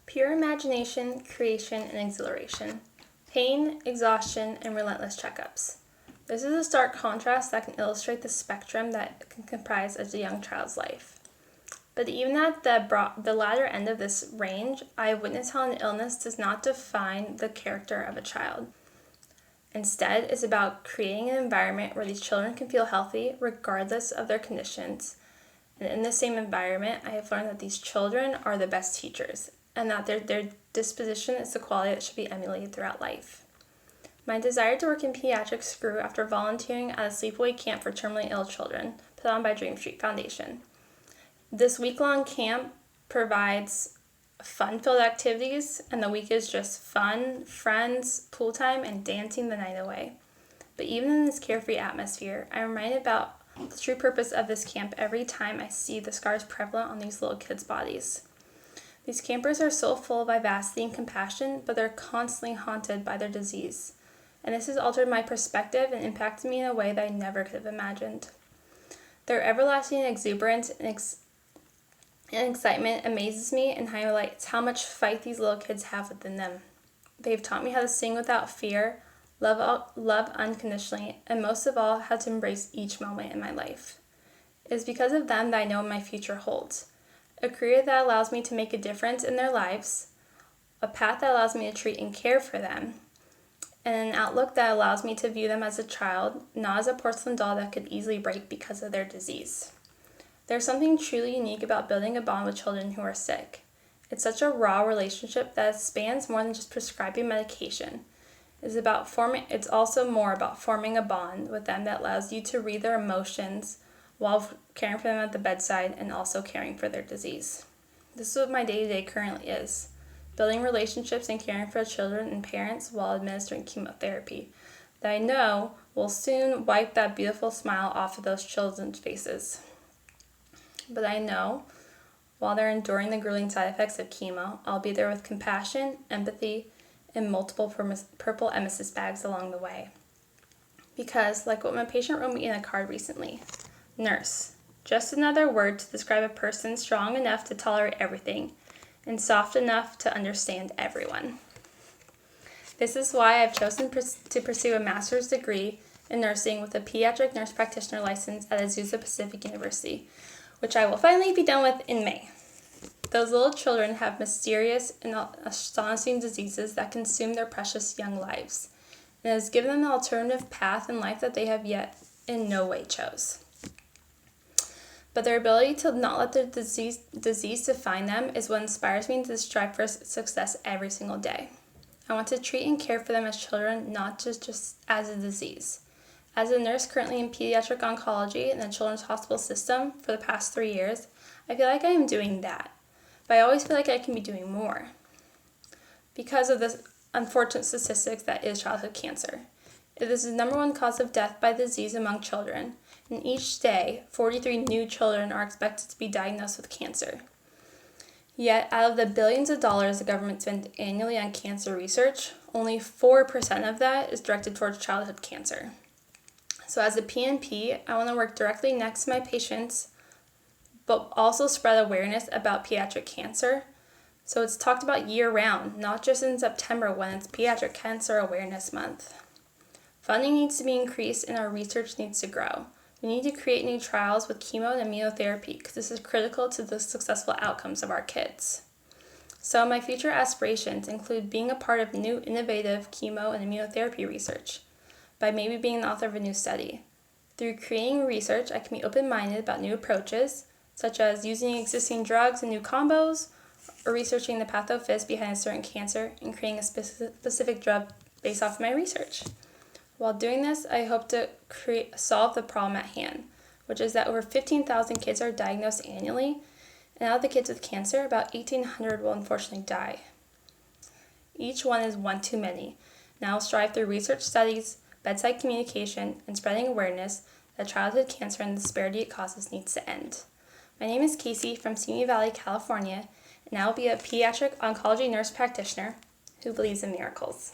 Pure imagination, creation, and exhilaration. Pain, exhaustion, and relentless checkups. This is a stark contrast that can illustrate the spectrum that can comprise a young child's life. But even at the latter end of this range, I have witnessed how an illness does not define the character of a child. Instead, it's about creating an environment where these children can feel healthy regardless of their conditions. And in the same environment, I have learned that these children are the best teachers, and that their disposition is the quality that should be emulated throughout life. My desire to work in pediatrics grew after volunteering at a sleepaway camp for terminally ill children put on by Dream Street Foundation. This week-long camp provides fun-filled activities, and the week is just fun, friends, pool time, and dancing the night away. But even in this carefree atmosphere, I'm reminded about the true purpose of this camp every time I see the scars prevalent on these little kids' bodies. These campers are so full of vivacity and compassion, but they're constantly haunted by their disease. And this has altered my perspective and impacted me in a way that I never could have imagined. Their everlasting exuberance and excitement amazes me and highlights how much fight these little kids have within them. They've taught me how to sing without fear, love unconditionally, and most of all, how to embrace each moment in my life. It is because of them that I know what my future holds. A career that allows me to make a difference in their lives, a path that allows me to treat and care for them, and an outlook that allows me to view them as a child, not as a porcelain doll that could easily break because of their disease. There's something truly unique about building a bond with children who are sick. It's such a raw relationship that spans more than just prescribing medication. It's also more about forming a bond with them that allows you to read their emotions while caring for them at the bedside and also caring for their disease. This is what my day-to-day currently is. Building relationships and caring for children and parents while administering chemotherapy that I know will soon wipe that beautiful smile off of those children's faces. But I know while they're enduring the grueling side effects of chemo, I'll be there with compassion, empathy, and multiple purple emesis bags along the way. Because, like what my patient wrote me in a card recently, nurse, just another word to describe a person strong enough to tolerate everything and soft enough to understand everyone. This is why I've chosen to pursue a master's degree in nursing with a pediatric nurse practitioner license at Azusa Pacific University, which I will finally be done with in May. Those little children have mysterious and astonishing diseases that consume their precious young lives, and it has given them an alternative path in life that they have yet in no way chose. But their ability to not let their disease define them is what inspires me to strive for success every single day. I want to treat and care for them as children, not just as a disease. As a nurse currently in pediatric oncology in the Children's Hospital System for the past 3 years, I feel like I am doing that. But I always feel like I can be doing more because of the unfortunate statistics that is childhood cancer. It is the number one cause of death by disease among children, and each day, 43 new children are expected to be diagnosed with cancer. Yet, out of the billions of dollars the government spends annually on cancer research, only 4% of that is directed towards childhood cancer. So as a PNP, I want to work directly next to my patients, but also spread awareness about pediatric cancer. So it's talked about year-round, not just in September when it's Pediatric Cancer Awareness Month. Funding needs to be increased and our research needs to grow. We need to create new trials with chemo and immunotherapy because this is critical to the successful outcomes of our kids. So my future aspirations include being a part of new innovative chemo and immunotherapy research, by maybe being the author of a new study. Through creating research, I can be open-minded about new approaches, such as using existing drugs and new combos, or researching the pathophys behind a certain cancer and creating a specific drug based off of my research. While doing this, I hope to solve the problem at hand, which is that over 15,000 kids are diagnosed annually, and out of the kids with cancer, about 1,800 will unfortunately die. Each one is one too many. Now I'll strive through research studies, bedside communication, and spreading awareness that childhood cancer and the disparity it causes needs to end. My name is Kasey from Simi Valley, California, and I will be a pediatric oncology nurse practitioner who believes in miracles.